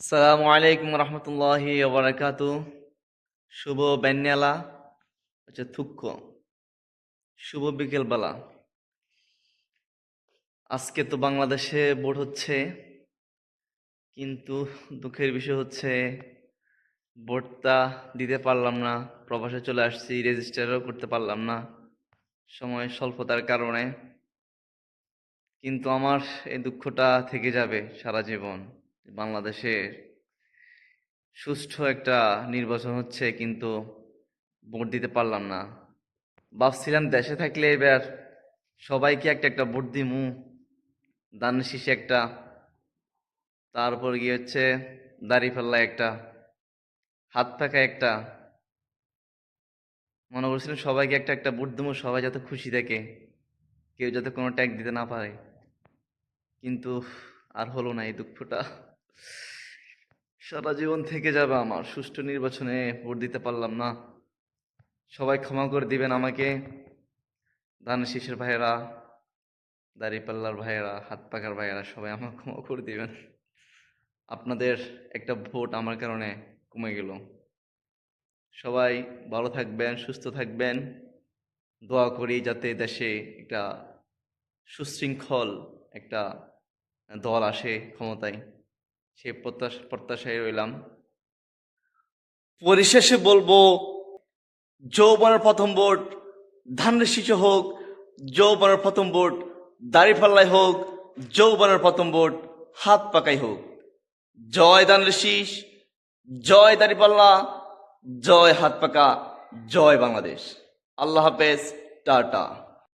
আসসালামু আলাইকুম রহমতুল্লাহি ওবরাকাতু। শুভ বেন্যালা হচ্ছে থুক্ক, শুভ বিকেলবেলা। আজকে তো বাংলাদেশে ভোট হচ্ছে, কিন্তু দুঃখের বিষয় হচ্ছে ভোটটা দিতে পারলাম না। প্রবাসে চলে আসছি, রেজিস্টারও করতে পারলাম না সময় স্বল্পতার কারণে। কিন্তু আমার এই দুঃখটা থেকে যাবে সারা জীবন। বাংলাদেশে সুষ্ঠু একটা নির্বাচন হচ্ছে, কিন্তু ভোট দিতে পারলাম না। ভাবছিলাম দেশে থাকলে এবার সবাইকে একটা একটা ভোট দিমু, ধানের শীষে একটা, তারপর গিয়ে হচ্ছে দাঁড়িপাল্লা একটা, হাত পাকা একটা। মনে করছিলাম সবাইকে একটা একটা ভোট দিমু, সবাই যাতে খুশি থাকে, কেউ যাতে কোনো ট্যাগ দিতে না পারে। কিন্তু আর হলো না, এই দুঃখটা সারা জীবন থেকে যাবে আমার। সুষ্ঠু নির্বাচনে ভোট দিতে পারলাম না। সবাই ক্ষমা করে দিবেন আমাকে, ধানের শীষের ভাইয়েরা, দাড়িপাল্লার ভাইয়েরা, হাত পাকার ভাইয়েরা, সবাই আমাকে ক্ষমা করে দিবেন। আপনাদের একটা ভোট আমার কারণে কমে গেল। সবাই ভালো থাকবেন, সুস্থ থাকবেন। দোয়া করি যাতে দেশে একটা সুশৃঙ্খল একটা দল আসে ক্ষমতায়, সে প্রত্যাশায় রইলাম। পরিশেষে বলবো, যৌবনের প্রথম ভোট ধানের শীষে হোক, যৌবনের প্রথম ভোট দাড়িপাল্লায় হোক, যৌবনের প্রথম ভোট হাত পাকাই হোক। জয় ধানের শীষ, জয় দাড়িপাল্লা, জয় হাত পাকা, জয় বাংলাদেশ। আল্লাহ হাফেজ, টাটা।